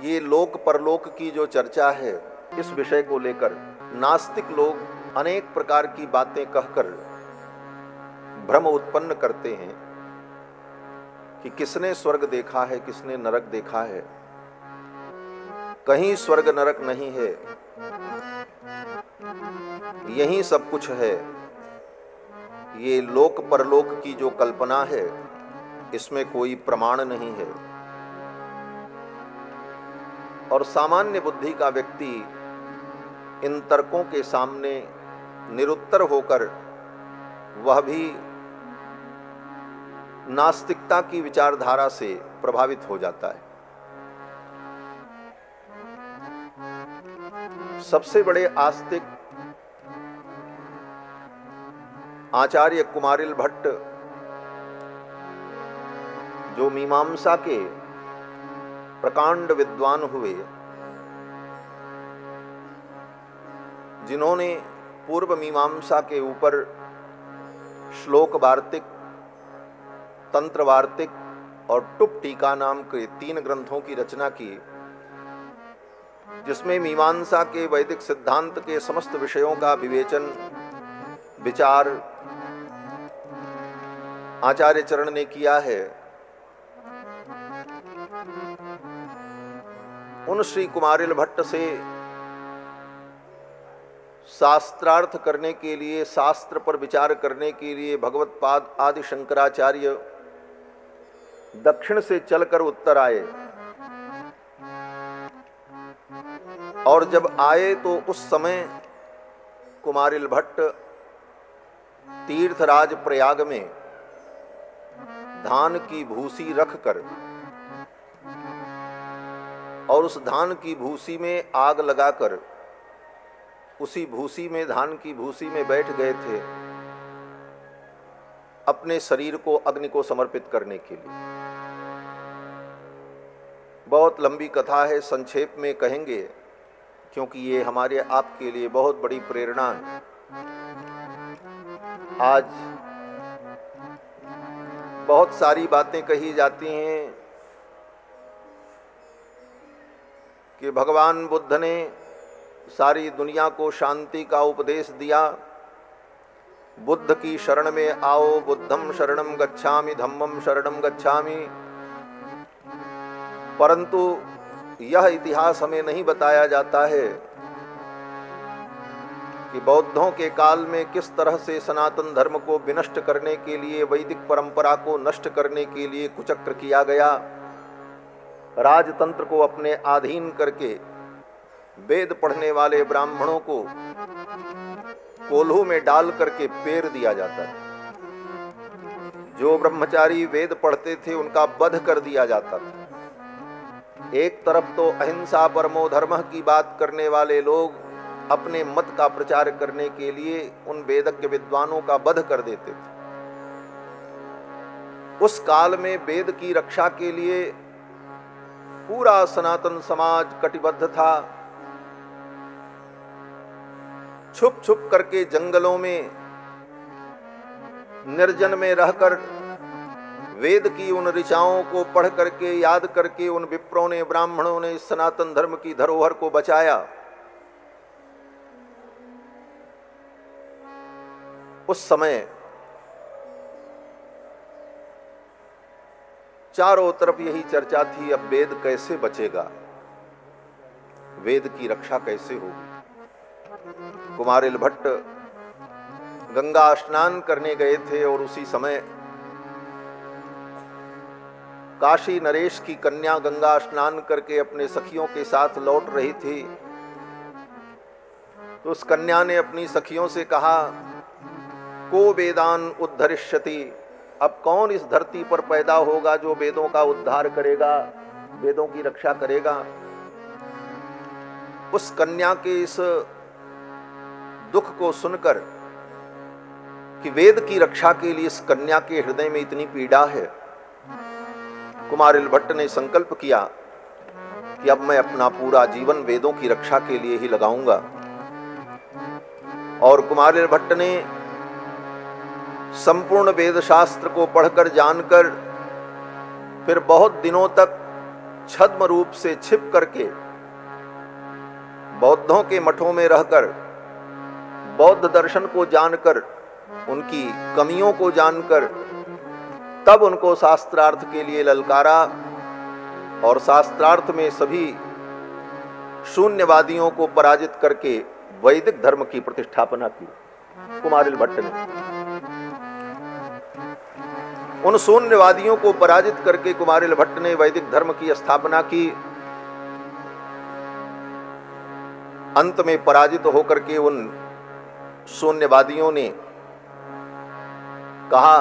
ये लोक परलोक की जो चर्चा है, इस विषय को लेकर नास्तिक लोग अनेक प्रकार की बातें कहकर भ्रम उत्पन्न करते हैं कि किसने स्वर्ग देखा है, किसने नरक देखा है। कहीं स्वर्ग नरक नहीं है, यही सब कुछ है। ये लोक परलोक की जो कल्पना है, इसमें कोई प्रमाण नहीं है। और सामान्य बुद्धि का व्यक्ति इन तर्कों के सामने निरुत्तर होकर वह भी नास्तिकता की विचारधारा से प्रभावित हो जाता है। सबसे बड़े आस्तिक आचार्य कुमारिल भट्ट, जो मीमांसा के प्रकांड विद्वान हुए, जिन्होंने पूर्व मीमांसा के ऊपर श्लोक वार्तिक, तंत्र वार्तिक और टुप टीका नाम के 3 ग्रंथों की रचना की, जिसमें मीमांसा के वैदिक सिद्धांत के समस्त विषयों का विवेचन विचार आचार्य चरण ने किया है। उन श्री कुमारिल भट्ट से शास्त्रार्थ करने के लिए, शास्त्र पर विचार करने के लिए भगवत्पाद आदि शंकराचार्य दक्षिण से चलकर उत्तर आए। और जब आए तो उस समय कुमारिल भट्ट तीर्थराज प्रयाग में धान की भूसी रखकर और उस धान की भूसी में आग लगाकर उसी भूसी में, धान की भूसी में बैठ गए थे अपने शरीर को अग्नि को समर्पित करने के लिए। बहुत लंबी कथा है, संक्षेप में कहेंगे क्योंकि ये हमारे आपके लिए बहुत बड़ी प्रेरणा है। आज बहुत सारी बातें कही जाती हैं कि भगवान बुद्ध ने सारी दुनिया को शांति का उपदेश दिया। बुद्ध की शरण में आओ, बुद्धम शरणम गच्छामि, धम्मम शरणम गच्छामि। परंतु यह इतिहास हमें नहीं बताया जाता है कि बौद्धों के काल में किस तरह से सनातन धर्म को विनष्ट करने के लिए, वैदिक परंपरा को नष्ट करने के लिए कुचक्र किया गया। राजतंत्र को अपने अधीन करके वेद पढ़ने वाले ब्राह्मणों को कोल्हू में डाल करके पेर दिया जाता है। जो ब्रह्मचारी वेद पढ़ते थे उनका वध कर दिया जाता था। एक तरफ तो अहिंसा परमो धर्मः की बात करने वाले लोग अपने मत का प्रचार करने के लिए उन वेदज्ञ विद्वानों का वध कर देते थे। उस काल में वेद की रक्षा के लिए पूरा सनातन समाज कटिबद्ध था। छुप छुप करके जंगलों में, निर्जन में रहकर वेद की उन ऋचाओं को पढ़ करके, याद करके उन विप्रों ने, ब्राह्मणों ने इस सनातन धर्म की धरोहर को बचाया। उस समय चारों तरफ यही चर्चा थी, अब वेद कैसे बचेगा, वेद की रक्षा कैसे होगी। कुमारिल भट्ट गंगा स्नान करने गए थे और उसी समय काशी नरेश की कन्या गंगा स्नान करके अपने सखियों के साथ लौट रही थी। तो उस कन्या ने अपनी सखियों से कहा, को वेदान उद्धरिष्यति, अब कौन इस धरती पर पैदा होगा जो वेदों का उद्धार करेगा, वेदों की रक्षा करेगा। उस कन्या के इस दुख को सुनकर कि वेद की रक्षा के लिए इस कन्या के हृदय में इतनी पीड़ा है, कुमारिल भट्ट ने संकल्प किया कि अब मैं अपना पूरा जीवन वेदों की रक्षा के लिए ही लगाऊंगा। और कुमारिल भट्ट ने संपूर्ण वेद शास्त्र को पढ़कर, जानकर, फिर बहुत दिनों तक छद्म रूप से छिप करके बौद्धों के मठों में रहकर बौद्ध दर्शन को जानकर, उनकी कमियों को जानकर, तब उनको शास्त्रार्थ के लिए ललकारा और शास्त्रार्थ में सभी शून्यवादियों को पराजित करके वैदिक धर्म की प्रतिष्ठापना की कुमारिल भट्ट ने। उन शून्यवादियों को पराजित करके कुमारिल भट्ट ने वैदिक धर्म की स्थापना की। अंत में पराजित होकर के उन शून्यवादियों ने कहा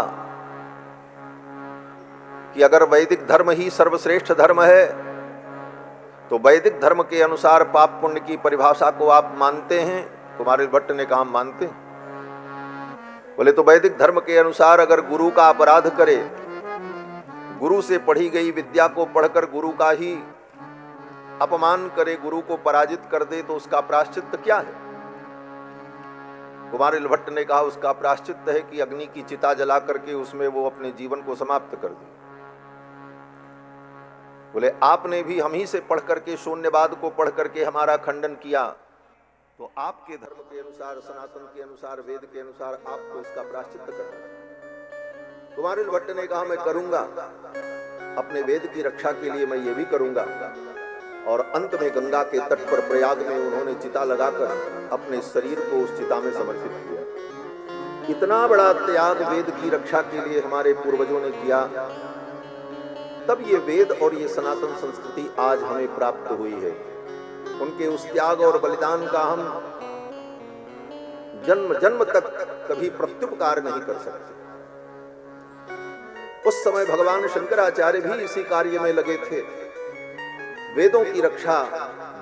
कि अगर वैदिक धर्म ही सर्वश्रेष्ठ धर्म है तो वैदिक धर्म के अनुसार पाप पुण्य की परिभाषा को आप मानते हैं? कुमारिल भट्ट ने कहा मानते हैं। बोले तो वैदिक धर्म के अनुसार अगर गुरु का अपराध करे, गुरु से पढ़ी गई विद्या को पढ़कर गुरु का ही अपमान करे, गुरु को पराजित कर दे, तो उसका प्रायश्चित क्या है? कुमारिल भट्ट ने कहा उसका प्रायश्चित है कि अग्नि की चिता जला करके उसमें वो अपने जीवन को समाप्त कर दे। बोले आपने भी हम ही से पढ़ करके, शून्यवाद को पढ़ करके हमारा खंडन किया, तो आपके धर्म के अनुसार, सनातन के अनुसार, वेद के अनुसार आपको इसका प्रायश्चित करना। कुमारिल भट्ट ने कहा मैं करूंगा, अपने वेद की रक्षा के लिए मैं ये भी करूंगा। और अंत में गंगा के तट पर प्रयाग में उन्होंने चिता लगाकर अपने शरीर को उस चिता में समर्पित किया। इतना बड़ा त्याग वेद की रक्षा के लिए हमारे पूर्वजों ने किया, तब ये वेद और ये सनातन संस्कृति आज हमें प्राप्त हुई है। उनके उस त्याग और बलिदान का हम जन्म जन्म तक कभी प्रत्युपकार नहीं कर सकते। उस समय भगवान शंकराचार्य भी इसी कार्य में लगे थे, वेदों की रक्षा,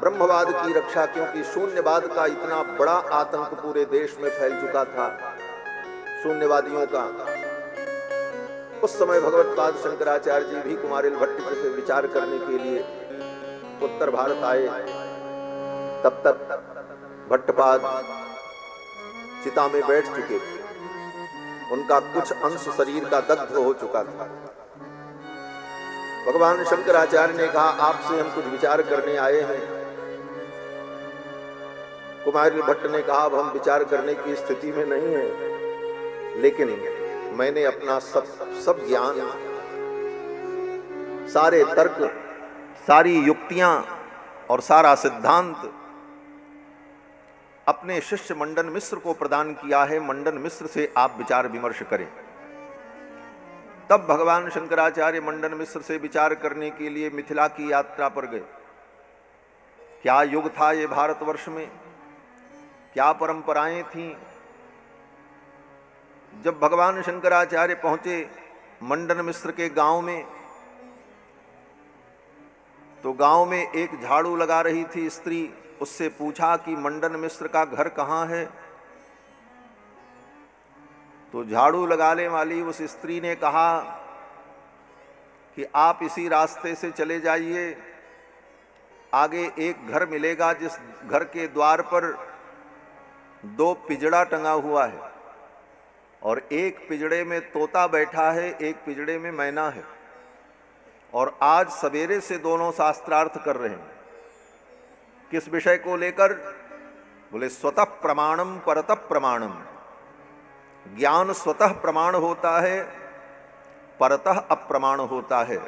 ब्रह्मवाद की रक्षा, क्योंकि शून्यवाद का इतना बड़ा आतंक पूरे देश में फैल चुका था, शून्यवादियों का। उस समय भगवत्पाद शंकराचार्य जी भी कुमारिल भट्ट से विचार करने के लिए उत्तर भारत आए। तब तक भट्टपाद चिता में बैठ चुके थे, उनका कुछ अंश शरीर का दग्ध हो चुका था। भगवान शंकराचार्य ने कहा आपसे हम कुछ विचार करने आए हैं। कुमारिल भट्ट ने कहा अब हम विचार करने की स्थिति में नहीं है, लेकिन मैंने अपना सब ज्ञान, सारे तर्क, सारी युक्तियां और सारा सिद्धांत अपने शिष्य मंडन मिश्र को प्रदान किया है। मंडन मिश्र से आप विचार विमर्श करें। तब भगवान शंकराचार्य मंडन मिश्र से विचार करने के लिए मिथिला की यात्रा पर गए। क्या युग था ये भारतवर्ष में, क्या परंपराएं थीं। जब भगवान शंकराचार्य पहुंचे मंडन मिश्र के गांव में, तो गांव में एक झाड़ू लगा रही थी स्त्री। उससे पूछा कि मंडन मिश्र का घर कहाँ है? तो झाड़ू लगाने वाली उस स्त्री ने कहा कि आप इसी रास्ते से चले जाइए, आगे एक घर मिलेगा जिस घर के द्वार पर 2 पिजड़ा टंगा हुआ है और एक पिजड़े में तोता बैठा है, एक पिजड़े में मैना है, और आज सवेरे से दोनों शास्त्रार्थ कर रहे हैं। किस विषय को लेकर? बोले स्वतः प्रमाणम परतः प्रमाणम। ज्ञान स्वतः प्रमाण होता है, परतः अप्रमाण होता है।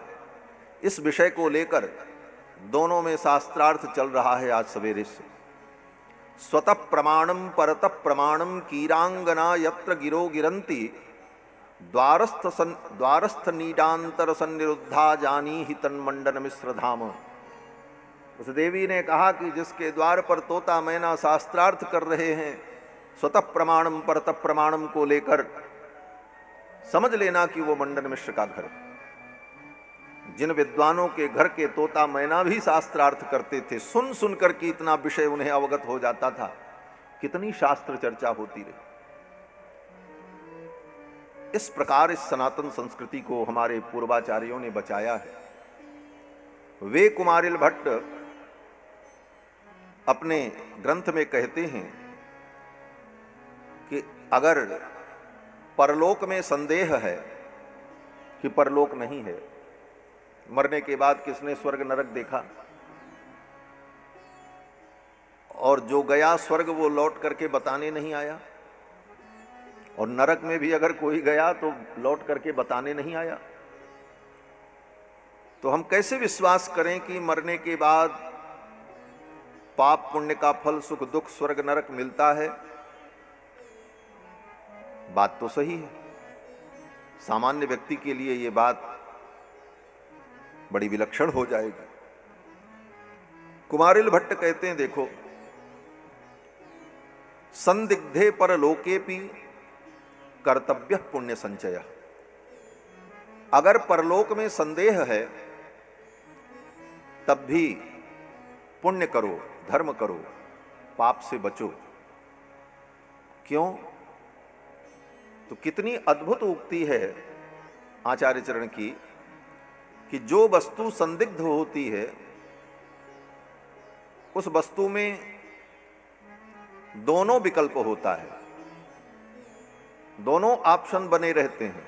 इस विषय को लेकर दोनों में शास्त्रार्थ चल रहा है आज सवेरे से। स्वतः प्रमाणम परतः प्रमाणम कीरांगना यत्र गिरो गिरंती द्वारस्थ नीडांतर सन्निरुद्धा जानी ही तन्मंडन मिश्र धाम। उस देवी ने कहा कि जिसके द्वार पर तोता मैना शास्त्रार्थ कर रहे हैं, स्वतः प्रमाणम परतः प्रमाणम को लेकर समझ लेना कि वो मंडन मिश्र का घर है। जिन विद्वानों के घर के तोता मैना भी शास्त्रार्थ करते थे, सुन सुन कर के इतना विषय उन्हें अवगत हो जाता था, कितनी शास्त्र चर्चा होती रही। इस प्रकार इस सनातन संस्कृति को हमारे पूर्वाचार्यों ने बचाया है। वे कुमारिल भट्ट अपने ग्रंथ में कहते हैं कि अगर परलोक में संदेह है कि परलोक नहीं है, मरने के बाद किसने स्वर्ग नरक देखा? और जो गया स्वर्ग वो लौट करके बताने नहीं आया, और नरक में भी अगर कोई गया तो लौट करके बताने नहीं आया। तो हम कैसे विश्वास करें कि मरने के बाद पाप पुण्य का फल, सुख दुख, स्वर्ग नरक मिलता है? बात तो सही है, सामान्य व्यक्ति के लिए ये बात बड़ी विलक्षण हो जाएगी। कुमारिल भट्ट कहते हैं, देखो, संदिग्धे परलोकेपि कर्तव्य पुण्य संचय। अगर परलोक में संदेह है तब भी पुण्य करो, धर्म करो, पाप से बचो। क्यों? तो कितनी अद्भुत उक्ति है आचार्य चरण की कि जो वस्तु संदिग्ध होती है उस वस्तु में दोनों विकल्प होता है, दोनों ऑप्शन बने रहते हैं।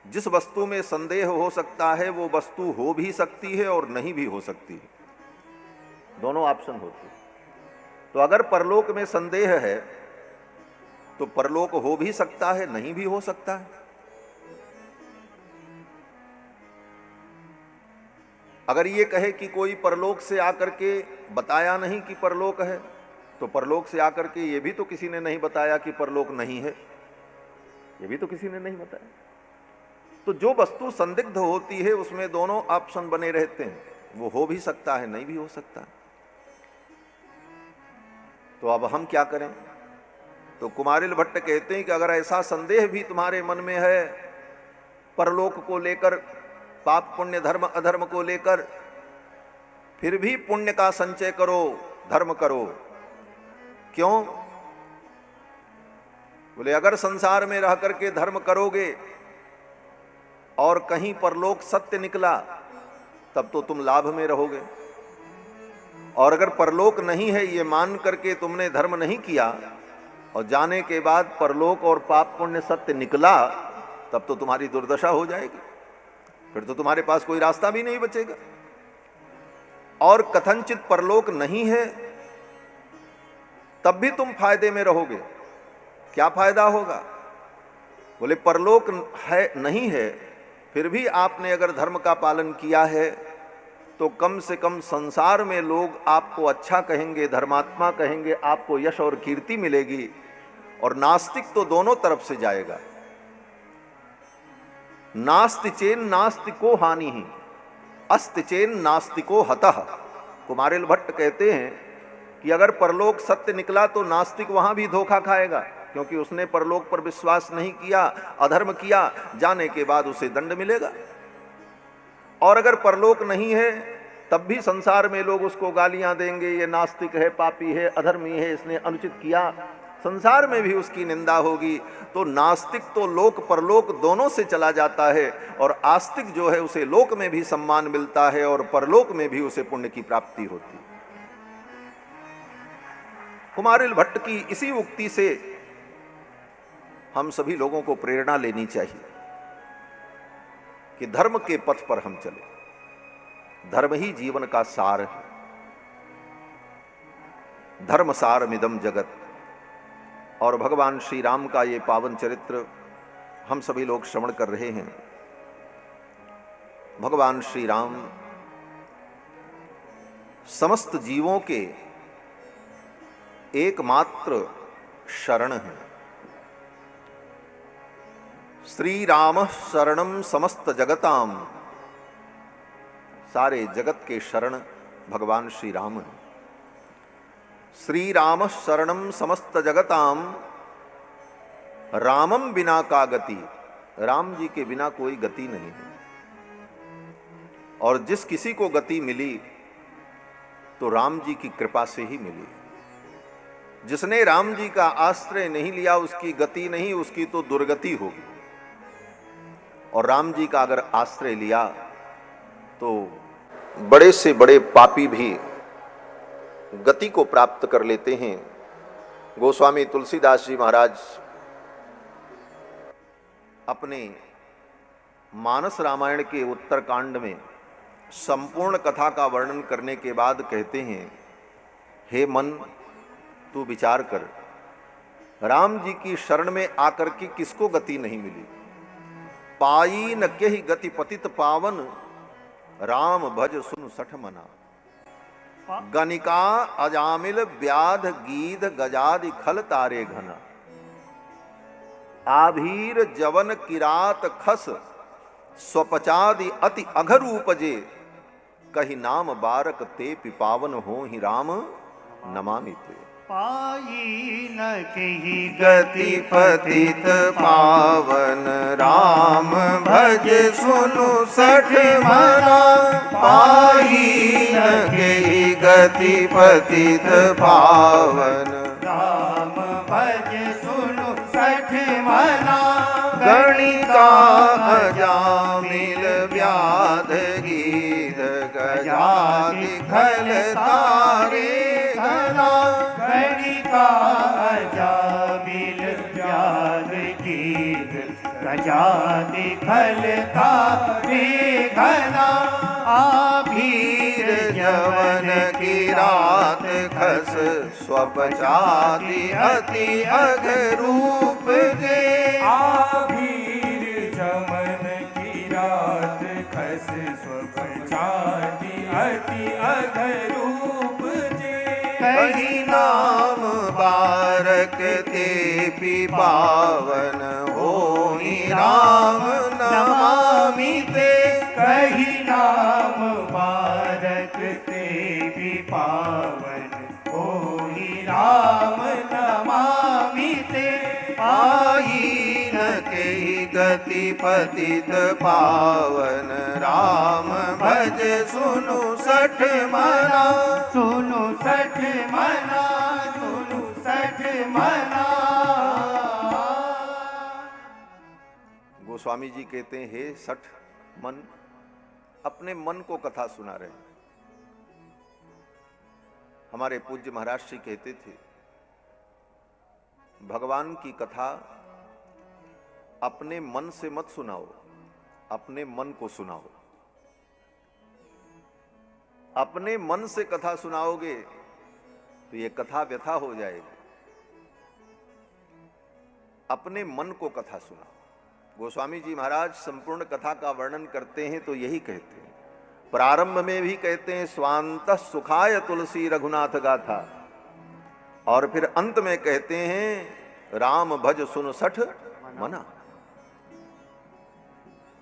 जिस वस्तु में संदेह हो सकता है वो वस्तु हो भी सकती है और नहीं भी हो सकती है, दोनों ऑप्शन होते हैं। तो अगर परलोक में संदेह है तो परलोक हो भी सकता है, नहीं भी हो सकता है। अगर ये कहे कि कोई परलोक से आकर के बताया नहीं कि परलोक है, तो परलोक से आकर के ये भी तो किसी ने नहीं बताया कि परलोक नहीं है, ये भी तो किसी ने नहीं बताया। तो जो वस्तु संदिग्ध होती है उसमें दोनों ऑप्शन बने रहते हैं, वो हो भी सकता है, नहीं भी हो सकता है। तो अब हम क्या करें? तो कुमारिल भट्ट कहते हैं कि अगर ऐसा संदेह भी तुम्हारे मन में है परलोक को लेकर, पाप पुण्य धर्म अधर्म को लेकर, फिर भी पुण्य का संचय करो, धर्म करो। क्यों? बोले अगर संसार में रह करके धर्म करोगे और कहीं परलोक सत्य निकला तब तो तुम लाभ में रहोगे, और अगर परलोक नहीं है ये मान करके तुमने धर्म नहीं किया और जाने के बाद परलोक और पाप पुण्य सत्य निकला तब तो तुम्हारी दुर्दशा हो जाएगी, फिर तो तुम्हारे पास कोई रास्ता भी नहीं बचेगा। और कथनचित परलोक नहीं है तब भी तुम फायदे में रहोगे। क्या फायदा होगा? बोले परलोक है नहीं है फिर भी आपने अगर धर्म का पालन किया है तो कम से कम संसार में लोग आपको अच्छा कहेंगे, धर्मात्मा कहेंगे, आपको यश और कीर्ति मिलेगी। और नास्तिक तो दोनों तरफ से जाएगा। नास्ति चेन नास्तिको हानि ही, अस्ति चेन नास्तिको हतः। कुमारिल भट्ट कहते हैं कि अगर परलोक सत्य निकला तो नास्तिक वहां भी धोखा खाएगा, क्योंकि उसने परलोक पर विश्वास नहीं किया, अधर्म किया, जाने के बाद उसे दंड मिलेगा। और अगर परलोक नहीं है तब भी संसार में लोग उसको गालियां देंगे, ये नास्तिक है, पापी है, अधर्मी है, इसने अनुचित किया, संसार में भी उसकी निंदा होगी। तो नास्तिक तो लोक परलोक दोनों से चला जाता है, और आस्तिक जो है उसे लोक में भी सम्मान मिलता है और परलोक में भी उसे पुण्य की प्राप्ति होती है। कुमारिल भट्ट की इसी उक्ति से हम सभी लोगों को प्रेरणा लेनी चाहिए कि धर्म के पथ पर हम चले। धर्म ही जीवन का सार है। धर्म सारमिदं जगत। और भगवान श्री राम का ये पावन चरित्र हम सभी लोग श्रवण कर रहे हैं। भगवान श्री राम समस्त जीवों के एकमात्र शरण हैं। श्री राम शरणम समस्त जगताम। सारे जगत के शरण भगवान श्री राम हैं। श्री राम शरणम समस्त जगताम रामम बिना का गति। राम जी के बिना कोई गति नहीं है। और जिस किसी को गति मिली तो राम जी की कृपा से ही मिली। जिसने राम जी का आश्रय नहीं लिया उसकी गति नहीं, उसकी तो दुर्गति होगी। और राम जी का अगर आश्रय लिया तो बड़े से बड़े पापी भी गति को प्राप्त कर लेते हैं। गोस्वामी तुलसीदास जी महाराज अपने मानस रामायण के उत्तरकांड में संपूर्ण कथा का वर्णन करने के बाद कहते हैं, हे मन तू विचार कर, राम जी की शरण में आकर के किसको गति नहीं मिली। पाई न केहि गति पतित पावन, राम भज सुन सठ मना। गनिका अजामिल व्याध गीध गजादि खल तारे घना। आभीर जवन किरात खस, स्वपचादि अति अघर उपजे। कही नाम बारक ते पिपावन हो ही राम नमामि ते। पाई न केहि गति पतित पावन, राम भज सुनु सठ मना। पाई न केहि गति पतित पावन, राम भज सुनु सठ मना। गणिका अजामिल व्याध गीध गजादि खल तारे घना। गणिका अजामिल व्याध गीध गजादि खल तारे घना। आभीर जवन की रात खस, स्वपचादि अति अघरूप जे। आभीर जमन की रात खस, स्वपचादि अति अघरूप जे। कही नाम बारक ते पिपावन, होहि राम नमामि ते। कही नाम बारक ते भी पावन, होहि राम नमामि ते। पाई न केहि गति पतित पावन, राम भज सुनु सठ मना। सुनु सठ मना, सुनु सठ मना। गोस्वामी जी कहते हैं, हे सठ मन, अपने मन को कथा सुना रहे हैं। हमारे पूज्य महाराज श्री कहते थे, भगवान की कथा अपने मन से मत सुनाओ, अपने मन को सुनाओ। अपने मन से कथा सुनाओगे तो ये कथा व्यथा हो जाएगी। अपने मन को कथा सुनाओ। गोस्वामी जी महाराज संपूर्ण कथा का वर्णन करते हैं तो यही कहते हैं। प्रारंभ में भी कहते हैं, स्वांतः सुखाय तुलसी रघुनाथ गाथा, और फिर अंत में कहते हैं, राम भज सुन सठ मना।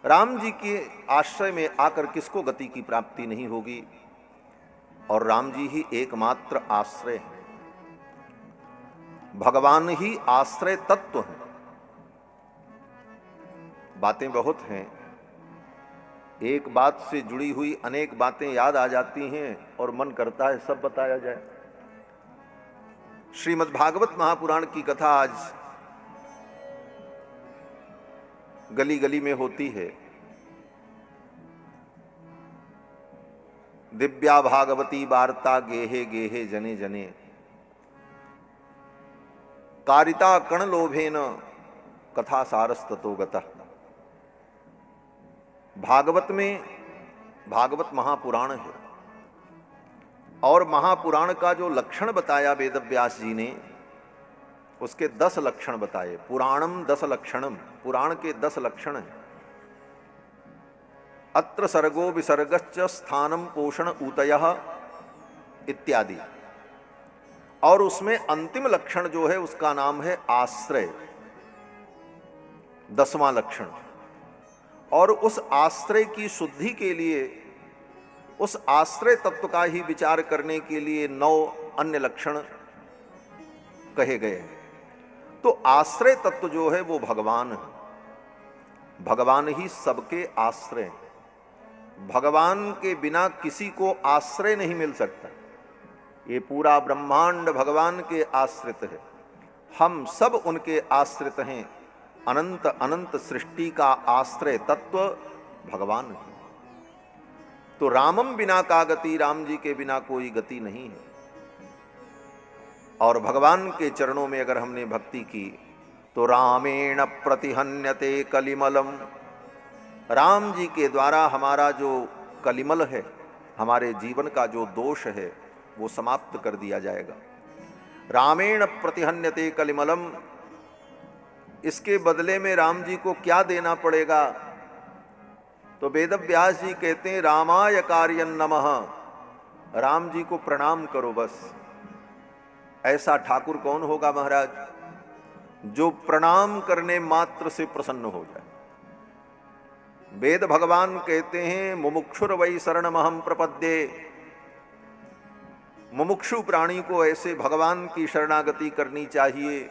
राम जी के आश्रय में आकर किसको गति की प्राप्ति नहीं होगी, और राम जी ही एकमात्र आश्रय है। भगवान ही आश्रय तत्व है। बातें बहुत हैं, एक बात से जुड़ी हुई अनेक बातें याद आ जाती हैं और मन करता है सब बताया जाए। श्रीमद् भागवत महापुराण की कथा आज गली गली में होती है। दिव्या भागवती वार्ता गेहे गेहे जने जने। कारिता कण लोभेन कथा सारस्ततो गतः। भागवत में, भागवत महापुराण है, और महापुराण का जो लक्षण बताया वेदव्यास जी ने, उसके 10 लक्षण बताए। पुराणम 10 लक्षणम, पुराण के 10 लक्षण हैं। अत्र सर्गो विसर्गश्च स्थानम पोषण ऊतयः इत्यादि। और उसमें अंतिम लक्षण जो है उसका नाम है आश्रय, 10वां लक्षण। और उस आश्रय की शुद्धि के लिए, उस आश्रय तत्व का ही विचार करने के लिए 9 अन्य लक्षण कहे गए हैं। तो आश्रय तत्व जो है वो भगवान है। भगवान ही सबके आश्रय हैं। भगवान के बिना किसी को आश्रय नहीं मिल सकता। ये पूरा ब्रह्मांड भगवान के आश्रित है। हम सब उनके आश्रित हैं। अनंत अनंत सृष्टि का आश्रय तत्व भगवान है। तो रामम बिना का गति, राम जी के बिना कोई गति नहीं है। और भगवान के चरणों में अगर हमने भक्ति की तो रामेण प्रतिहन्यते कलिमलम राम जी के द्वारा हमारा जो कलिमल है, हमारे जीवन का जो दोष है, वो समाप्त कर दिया जाएगा। रामेण प्रतिहन्यते कलिमलम, इसके बदले में राम जी को क्या देना पड़ेगा? तो वेदव्यास जी कहते हैं रामाय कार्यं नमः, राम जी को प्रणाम करो बस। ऐसा ठाकुर कौन होगा महाराज, जो प्रणाम करने मात्र से प्रसन्न हो जाए। वेद भगवान कहते हैं मुमुक्षुर वै शरणमहं प्रपद्ये, मुमुक्षु प्राणी को ऐसे भगवान की शरणागति करनी चाहिए,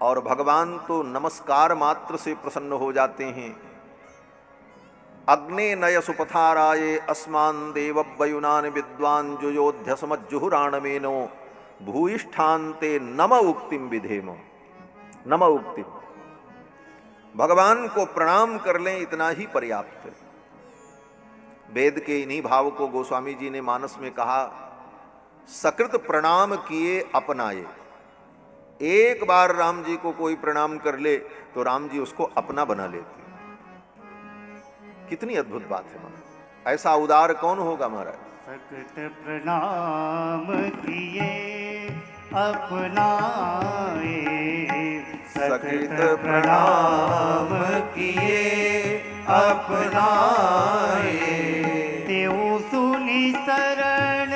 और भगवान तो नमस्कार मात्र से प्रसन्न हो जाते हैं। अग्ने नय सुपथाराये अस्मान देवव्युनान विद्वान जुयोध्य समज्जुहुराणमेनो भूयिष्ठान्ते नम उक्तिम विधेम। नम उक्तिम, भगवान को प्रणाम कर लें, इतना ही पर्याप्त है। वेद के इन्हीं भाव को गोस्वामी जी ने मानस में कहा, सकृत प्रणाम किए अपनाए। एक बार राम जी को कोई प्रणाम कर ले तो राम जी उसको अपना बना लेते। कितनी अद्भुत बात है महाराज, ऐसा उदार कौन होगा महाराज। सकृत प्रणाम किए अपनाए, सकृत प्रणाम किए अपनाए, तेऊ सुनि शरण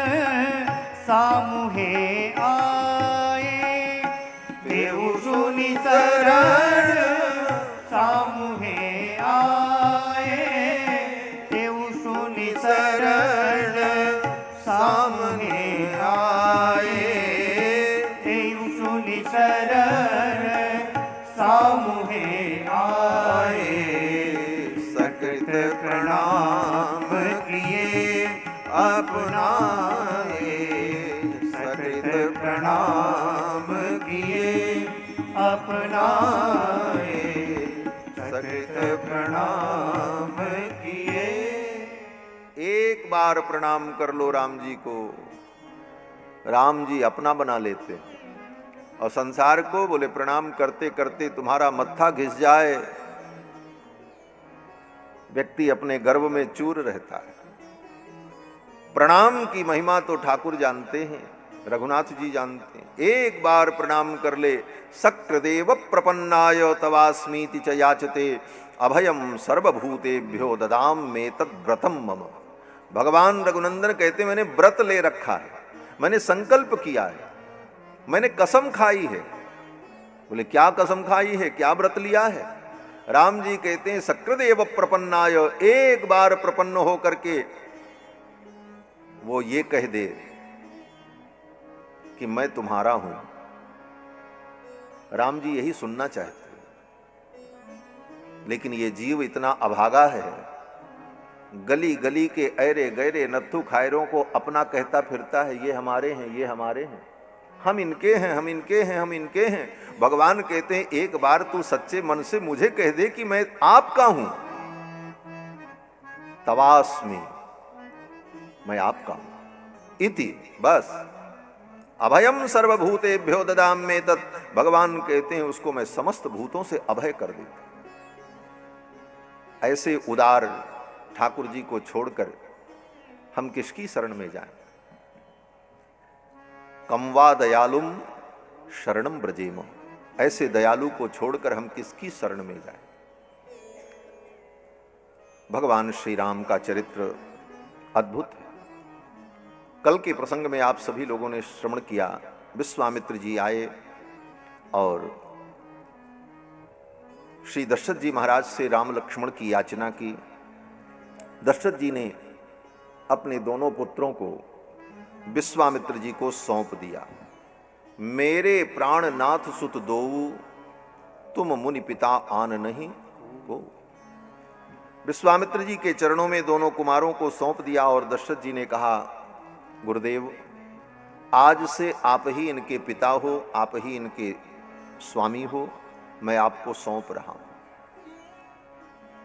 सामुहे आए, तेऊ सुनि शरण सामुहे आए, तेऊ सुनि शरण सामुहे आए, तेऊ सुनि शरण सामुहे आए। सकृत प्रणाम किए अपनाए, सकृत प्रणाम किए अपनाए, सकृत प्रणाम किए। एक बार प्रणाम कर लो राम जी को, राम जी अपना बना लेते हैं। और संसार को बोले प्रणाम करते करते तुम्हारा मत्था घिस जाए, व्यक्ति अपने गर्व में चूर रहता है। प्रणाम की महिमा तो ठाकुर जानते हैं, रघुनाथ जी जानते हैं। एक बार प्रणाम कर ले, सक्रदेव प्रपन्नाय तवास्मीति च याचते, अभयम सर्वभूतेभ्यो ददाम में तद्व्रतम मम। भगवान रघुनंदन कहते मैंने व्रत ले रखा है, मैंने संकल्प किया है, मैंने कसम खाई है। बोले क्या कसम खाई है, क्या व्रत लिया है? राम जी कहते हैं सक्रदेव प्रपन्नाय, एक बार प्रपन्न हो करके वो ये कह दे कि मैं तुम्हारा हूं। राम जी यही सुनना चाहते हैं, लेकिन ये जीव इतना अभागा है, गली गली के ऐरे गैरे नत्थु खायरों को अपना कहता फिरता है, ये हमारे हैं, ये हमारे हैं, हम इनके हैं, हम इनके हैं, हम इनके हैं। भगवान कहते हैं एक बार तू सच्चे मन से मुझे कह दे कि मैं आपका हूं, तवास्मि, मैं आपका हूं इति, बस। अभयम सर्वभूतेभ्यो ददाम में तत्, भगवान कहते हैं उसको मैं समस्त भूतों से अभय कर देता। ऐसे उदार ठाकुर जी को छोड़कर हम किसकी शरण में जाएं? कमवा दयालुम शरणम ब्रजेम, ऐसे दयालु को छोड़कर हम किसकी शरण में जाएं? भगवान श्री राम का चरित्र अद्भुत है। कल के प्रसंग में आप सभी लोगों ने श्रवण किया, विश्वामित्र जी आए और श्री दशरथ जी महाराज से राम लक्ष्मण की याचना की। दशरथ जी ने अपने दोनों पुत्रों को विश्वामित्र जी को सौंप दिया। मेरे प्राणनाथ सुत दोऊ, तुम मुनि पिता आन नहीं को। विश्वामित्र जी के चरणों में दोनों कुमारों को सौंप दिया और दशरथ जी ने कहा, गुरुदेव आज से आप ही इनके पिता हो, आप ही इनके स्वामी हो, मैं आपको सौंप रहा हूं।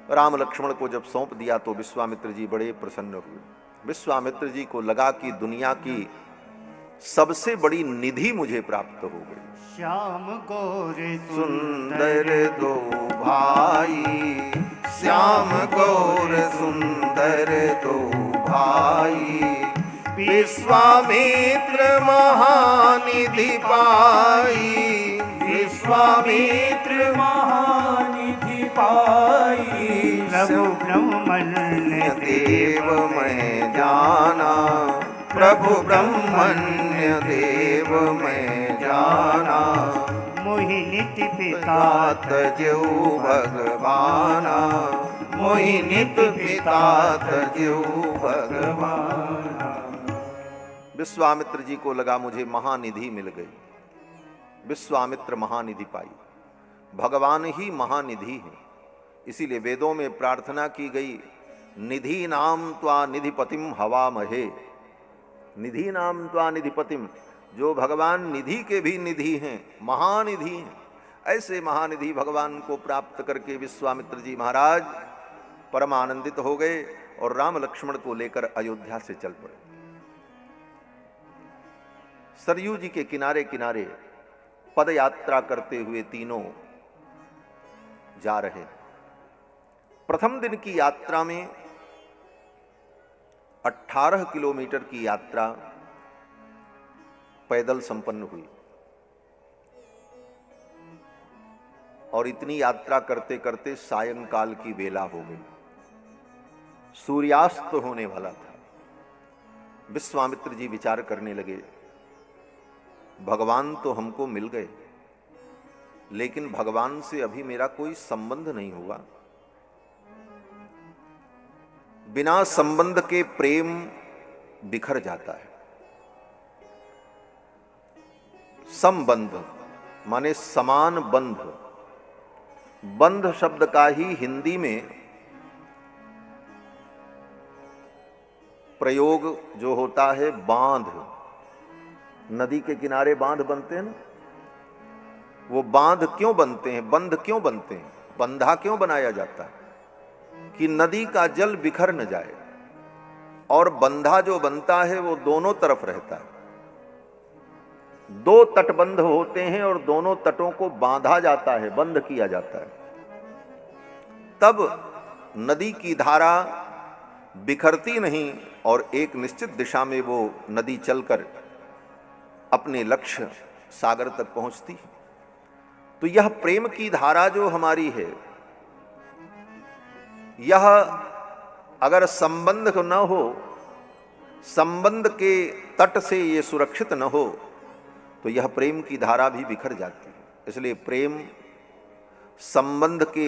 राम लक्ष्मण को जब सौंप दिया तो विश्वामित्र जी बड़े प्रसन्न हुए। विश्वामित्र जी को लगा कि दुनिया की सबसे बड़ी निधि मुझे प्राप्त हो गई। श्याम गौर सुंदर दो भाई श्याम गौर सुंदर दो भाई, विश्वामित्र महानिधि पाई, विश्वामित्र महानिधि पाई। प्रभु ब्रह्मण्य देव मैं जाना, प्रभु ब्रह्मण्य देव मैं जाना, मोहि नित्य पिता तजो भगवाना, मोहि नित्य पिता तजो भगवाना। विश्वामित्र जी को लगा मुझे महानिधि मिल गई, विश्वामित्र महानिधि पाई। भगवान ही महानिधि है, इसीलिए वेदों में प्रार्थना की गई, निधि नाम त्वा निधिपतिम हवामहे। निधि नाम त्वा निधिपतिम, जो भगवान निधि के भी निधि हैं, महानिधि हैं, ऐसे महानिधि भगवान को प्राप्त करके विश्वामित्र जी महाराज परम आनंदित हो गए और राम लक्ष्मण को लेकर अयोध्या से चल पड़े। सरयू जी के किनारे किनारे पद यात्रा करते हुए तीनों जा रहे। प्रथम दिन की यात्रा में 18 किलोमीटर की यात्रा पैदल संपन्न हुई और इतनी यात्रा करते करते सायंकाल की बेला हो गई, सूर्यास्त होने वाला था। विश्वामित्र जी विचार करने लगे, भगवान तो हमको मिल गए, लेकिन भगवान से अभी मेरा कोई संबंध नहीं हुआ। बिना संबंध के प्रेम बिखर जाता है। संबंध माने समान बंध। बंध शब्द का ही हिंदी में प्रयोग जो होता है बांध। नदी के किनारे बांध बनते हैं ना, वो बांध क्यों बनते हैं, बंध क्यों बनते हैं, बंधा क्यों बनाया जाता है कि नदी का जल बिखर न जाए, और बंधा जो बनता है वो दोनों तरफ रहता है। दो तटबंध होते हैं और दोनों तटों को बांधा जाता है, बंद किया जाता है, तब नदी की धारा बिखरती नहीं और एक निश्चित दिशा में वो नदी चलकर अपने लक्ष्य सागर तक पहुंचती। तो यह प्रेम की धारा जो हमारी है, यह अगर संबंध न हो, संबंध के तट से ये सुरक्षित न हो, तो यह प्रेम की धारा भी बिखर जाती है। इसलिए प्रेम संबंध के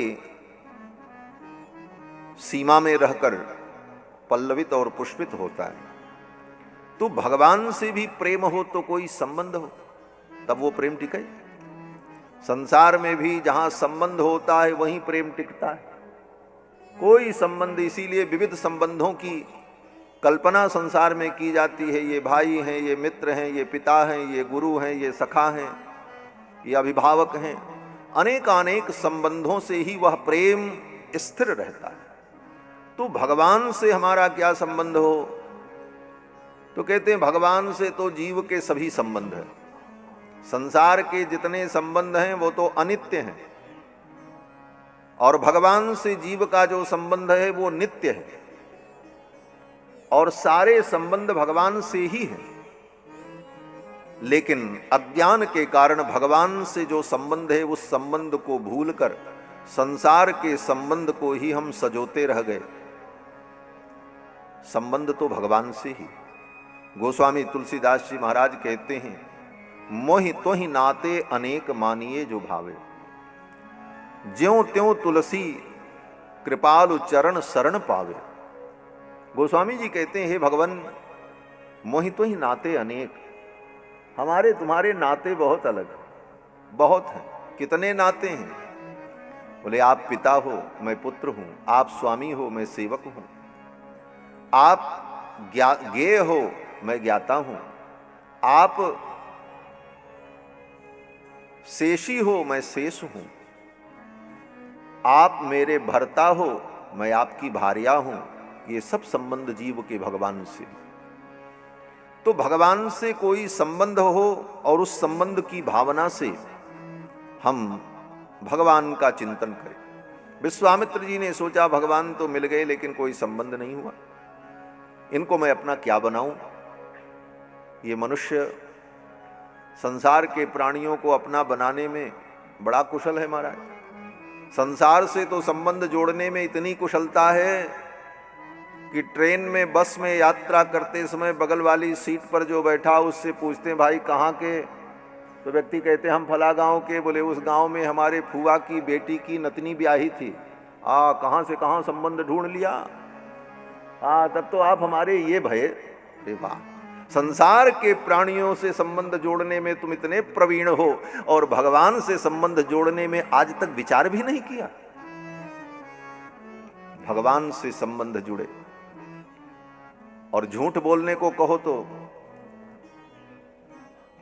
सीमा में रहकर पल्लवित और पुष्पित होता है। तो भगवान से भी प्रेम हो तो कोई संबंध हो, तब वो प्रेम टिके। संसार में भी जहां संबंध होता है वहीं प्रेम टिकता है। कोई संबंध, इसीलिए विविध संबंधों की कल्पना संसार में की जाती है। ये भाई हैं, ये मित्र हैं, ये पिता हैं, ये गुरु हैं, ये सखा हैं, ये अभिभावक हैं। अनेकानेक संबंधों से ही वह प्रेम स्थिर रहता है। तो भगवान से हमारा क्या संबंध हो, तो कहते हैं भगवान से तो जीव के सभी संबंध हैं। संसार के जितने संबंध हैं वो तो अनित्य हैं, और भगवान से जीव का जो संबंध है वो नित्य है, और सारे संबंध भगवान से ही हैं। लेकिन अज्ञान के कारण भगवान से जो संबंध है उस संबंध को भूलकर संसार के संबंध को ही हम सजोते रह गए। संबंध तो भगवान से ही। गोस्वामी तुलसीदास जी महाराज कहते हैं, मोहि तोहि नाते अनेक मानिए जो भावे, ज्यों त्यों तुलसी कृपालु चरण शरण पावे। गोस्वामी जी कहते हैं, हे भगवान, मोहि तोहि नाते अनेक, हमारे तुम्हारे नाते बहुत अलग, बहुत हैं। कितने नाते हैं? बोले आप पिता हो, मैं पुत्र हूं, आप स्वामी हो, मैं सेवक हूं, आप ज्ञेय हो, मैं ज्ञाता हूं, आप शेषी हो, मैं शेष हूं, आप मेरे भर्ता हो, मैं आपकी भार्या हूं। ये सब संबंध जीव के भगवान से। तो भगवान से कोई संबंध हो और उस संबंध की भावना से हम भगवान का चिंतन करें। विश्वामित्र जी ने सोचा भगवान तो मिल गए लेकिन कोई संबंध नहीं हुआ, इनको मैं अपना क्या बनाऊं। ये मनुष्य संसार के प्राणियों को अपना बनाने में बड़ा कुशल है महाराज। संसार से तो संबंध जोड़ने में इतनी कुशलता है कि ट्रेन में बस में यात्रा करते समय बगल वाली सीट पर जो बैठा उससे पूछते हैं भाई कहाँ के, तो व्यक्ति कहते हैं हम फला गांव के। बोले उस गांव में हमारे फूआ की बेटी की नतनी ब्याही थी। कहाँ से कहाँ संबंध ढूंढ लिया। तब तो आप हमारे ये भय। अरे वाह, संसार के प्राणियों से संबंध जोड़ने में तुम इतने प्रवीण हो और भगवान से संबंध जोड़ने में आज तक विचार भी नहीं किया। भगवान से संबंध जुड़े और झूठ बोलने को कहो तो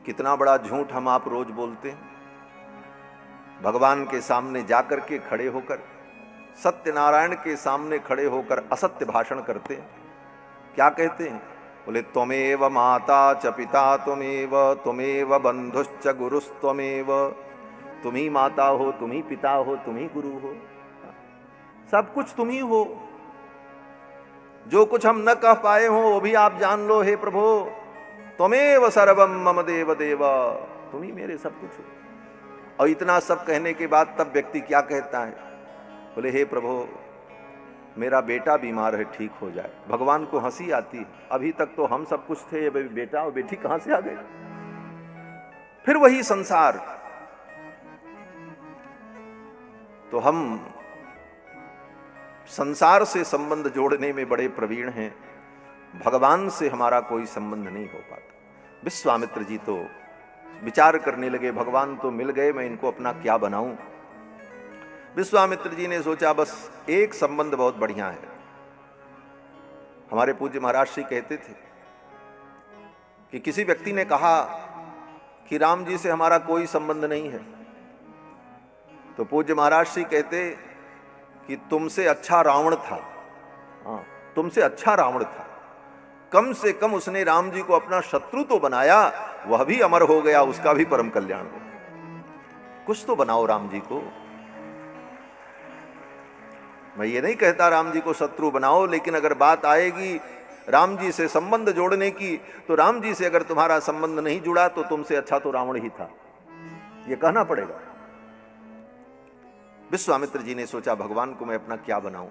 कितना बड़ा झूठ हम आप रोज बोलते हैं। भगवान के सामने जाकर के खड़े होकर, सत्यनारायण के सामने खड़े होकर असत्य भाषण करते हैं। क्या कहते हैं? बोले त्वमेव माता च पिता त्वमेव बंधुश्च गुरुस्त्वमेव। तुम ही माता हो, तुम ही पिता हो, तुम ही गुरु हो, सब कुछ तुम ही हो। जो कुछ हम न कह पाए हो वो भी आप जान लो हे प्रभु। त्वमेव सर्वम मम देव देव, तुम ही मेरे सब कुछ हो। और इतना सब कहने के बाद तब व्यक्ति क्या कहता है? बोले हे प्रभु मेरा बेटा बीमार है, ठीक हो जाए। भगवान को हंसी आती है, अभी तक तो हम सब कुछ थे, अभी बेटा और बेटी कहां से आ गए। फिर वही संसार। तो हम संसार से संबंध जोड़ने में बड़े प्रवीण हैं, भगवान से हमारा कोई संबंध नहीं हो पाता। विश्वामित्र जी तो विचार करने लगे, भगवान तो मिल गए, मैं इनको अपना क्या बनाऊं। विश्वामित्र जी ने सोचा बस एक संबंध बहुत बढ़िया है। हमारे पूज्य महाराज श्री कहते थे कि किसी व्यक्ति ने कहा कि राम जी से हमारा कोई संबंध नहीं है, तो पूज्य महाराज श्री कहते कि तुमसे अच्छा रावण था। तुमसे अच्छा रावण था, कम से कम उसने राम जी को अपना शत्रु तो बनाया, वह भी अमर हो गया, उसका भी परम कल्याण हो गया। कुछ तो बनाओ राम जी को। मैं ये नहीं कहता राम जी को शत्रु बनाओ, लेकिन अगर बात आएगी राम जी से संबंध जोड़ने की, तो राम जी से अगर तुम्हारा संबंध नहीं जुड़ा तो तुमसे अच्छा तो रावण ही था, ये कहना पड़ेगा। विश्वामित्र जी ने सोचा भगवान को मैं अपना क्या बनाऊं।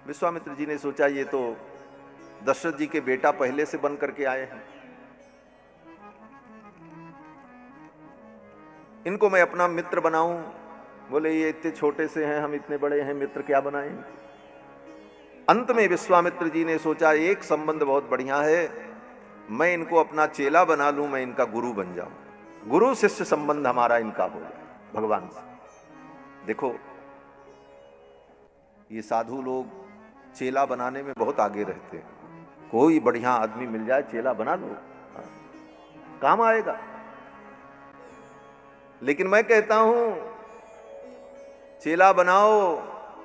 विश्वामित्र जी ने सोचा ये तो दशरथ जी के बेटा पहले से बन करके आए हैं, इनको मैं अपना मित्र बनाऊं। बोले ये इतने छोटे से हैं, हम इतने बड़े हैं, मित्र क्या बनाएंगे। अंत में विश्वामित्र जी ने सोचा एक संबंध बहुत बढ़िया है, मैं इनको अपना चेला बना लूं, मैं इनका गुरु बन जाऊं। गुरु शिष्य संबंध हमारा इनका हो जाए भगवान से। देखो ये साधु लोग चेला बनाने में बहुत आगे रहते हैं। कोई बढ़िया आदमी मिल जाए चेला बना लो, काम आएगा। लेकिन मैं कहता हूं चेला बनाओ,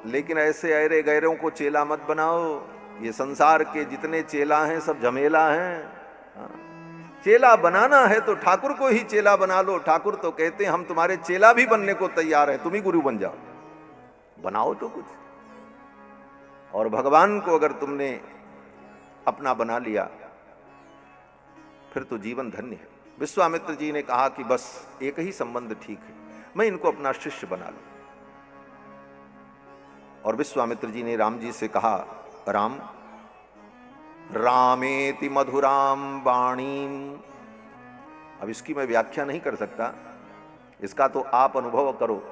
लेकिन ऐसे ऐरे गैरों को चेला मत बनाओ। ये संसार के जितने चेला हैं सब झमेला हैं। चेला बनाना है तो ठाकुर को ही चेला बना लो। ठाकुर तो कहते हैं हम तुम्हारे चेला भी बनने को तैयार हैं, तुम ही गुरु बन जाओ। बनाओ तो कुछ। और भगवान को अगर तुमने अपना बना लिया फिर तो जीवन धन्य है। विश्वामित्र जी ने कहा कि बस एक ही संबंध ठीक है, मैं इनको अपना शिष्य बना लूं। और विश्वामित्र जी ने राम जी से कहा राम रामेति मधुराम वाणीम। अब इसकी मैं व्याख्या नहीं कर सकता, इसका तो आप अनुभव करो।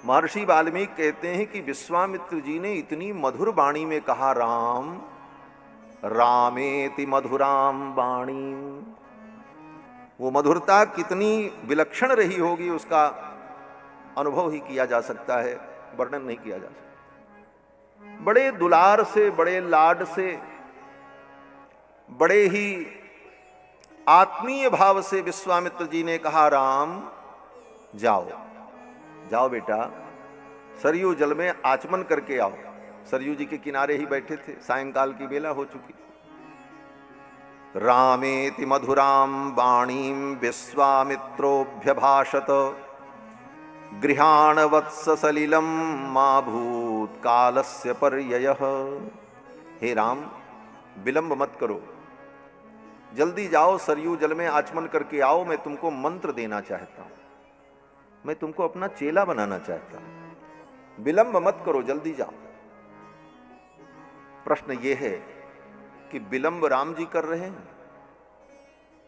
महर्षि वाल्मीकि कहते हैं कि विश्वामित्र जी ने इतनी मधुर वाणी में कहा राम रामेति मधुराम वाणी। वो मधुरता कितनी विलक्षण रही होगी उसका अनुभव ही किया जा सकता है, वर्णन नहीं किया जा सकता। बड़े दुलार से, बड़े लाड से, बड़े ही आत्मीय भाव से विश्वामित्र जी ने कहा राम जाओ जाओ बेटा, सरयू जल में आचमन करके आओ। सरयू जी के किनारे ही बैठे थे, सायंकाल की बेला हो चुकी। रामेति मधुराम वाणीम विश्वामित्रोऽभ्यभाषत। गृहाण वत्स सलिलम मा भूत कालस्य पर्ययः। हे राम, विलंब मत करो, जल्दी जाओ, सरयू जल में आचमन करके आओ। मैं तुमको मंत्र देना चाहता हूं, मैं तुमको अपना चेला बनाना चाहता हूं। विलंब मत करो, जल्दी जाओ। प्रश्न यह है कि विलंब राम जी कर रहे हैं?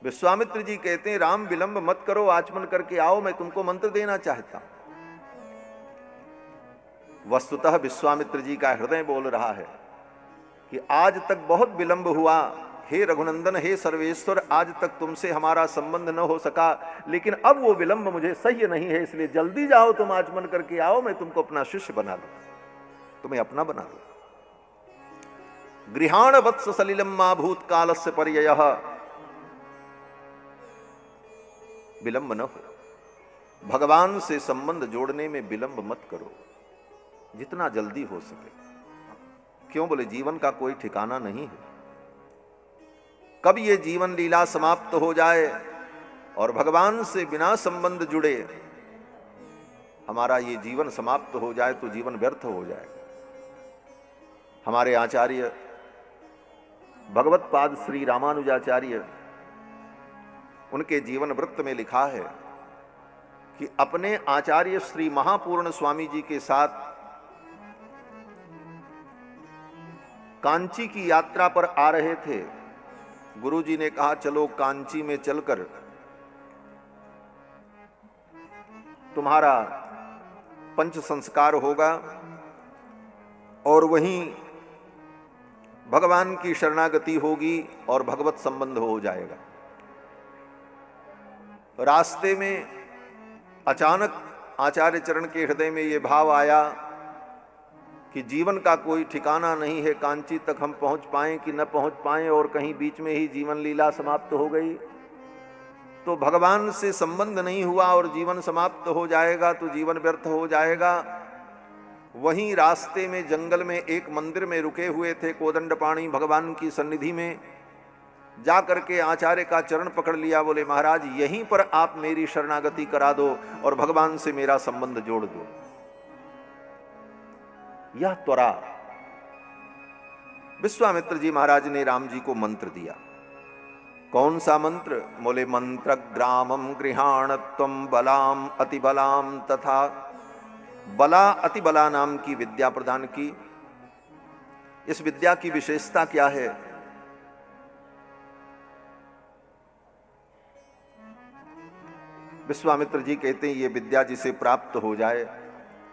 विश्वामित्र जी कहते हैं राम विलंब मत करो, आचमन करके आओ, मैं तुमको मंत्र देना चाहता हूं। वस्तुतः विश्वामित्र जी का हृदय बोल रहा है कि आज तक बहुत विलंब हुआ, हे रघुनंदन, हे सर्वेश्वर, आज तक तुमसे हमारा संबंध न हो सका, लेकिन अब वो विलंब मुझे सह्य नहीं है, इसलिए जल्दी जाओ, तुम आचमन करके आओ, मैं तुमको अपना शिष्य बना लूं, तुम्हें अपना बना लूं। गृहाण वत्स सलिलम मा भूत कालस्य पर्ययः। विलंब न हो, भगवान से संबंध जोड़ने में विलंब मत करो, जितना जल्दी हो सके। क्यों? बोले जीवन का कोई ठिकाना नहीं है, कब ये जीवन लीला समाप्त हो जाए और भगवान से बिना संबंध जुड़े हमारा ये जीवन समाप्त हो जाए तो जीवन व्यर्थ हो जाएगा। हमारे आचार्य भगवत पाद श्री रामानुजाचार्य, उनके जीवन वृत्त में लिखा है कि अपने आचार्य श्री महापूर्ण स्वामी जी के साथ कांची की यात्रा पर आ रहे थे। गुरु जी ने कहा चलो कांची में चलकर तुम्हारा पंच संस्कार होगा और वहीं भगवान की शरणागति होगी और भगवत संबंध हो जाएगा। रास्ते में अचानक आचार्य चरण के हृदय में ये भाव आया कि जीवन का कोई ठिकाना नहीं है, कांची तक हम पहुंच पाएं कि न पहुंच पाएं, और कहीं बीच में ही जीवन लीला समाप्त हो गई तो भगवान से संबंध नहीं हुआ और जीवन समाप्त हो जाएगा तो जीवन व्यर्थ हो जाएगा। वहीं रास्ते में जंगल में एक मंदिर में रुके हुए थे, कोदंडपाणी भगवान की सन्निधि में जा करके आचार्य का चरण पकड़ लिया, बोले महाराज यहीं पर आप मेरी शरणागति करा दो और भगवान से मेरा संबंध जोड़ दो। यह त्वरा विश्वामित्र जी महाराज ने राम जी को मंत्र दिया। कौन सा मंत्र? बोले मंत्र ग्रामम गृहाण त्वम बलाम अतिबलाम तथा। बला अतिबला नाम की विद्या प्रदान की। इस विद्या की विशेषता क्या है? विश्वामित्र जी कहते हैं ये विद्या जिसे प्राप्त हो जाए,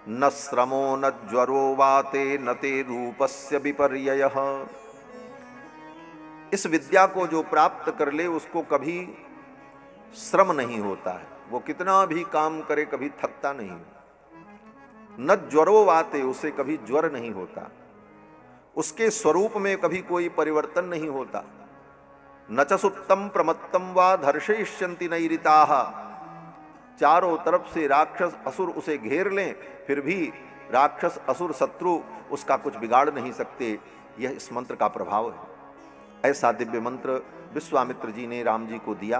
न श्रमो न ज्वरो वाते न ते रूपस्य विपर्ययः। इस विद्या को जो प्राप्त कर ले उसको कभी श्रम नहीं होता है, वो कितना भी काम करे कभी थकता नहीं। न ज्वरो वाते, उसे कभी ज्वर नहीं होता, उसके स्वरूप में कभी कोई परिवर्तन नहीं होता। न च सुप्तम प्रमत्तम वा धर्षयिष्यन्ति नैरिताः। चारों तरफ से राक्षस असुर उसे घेर लें फिर भी राक्षस असुर शत्रु उसका कुछ बिगाड़ नहीं सकते। यह इस मंत्र का प्रभाव है। ऐसा दिव्य मंत्र विश्वामित्र जी ने राम जी को दिया।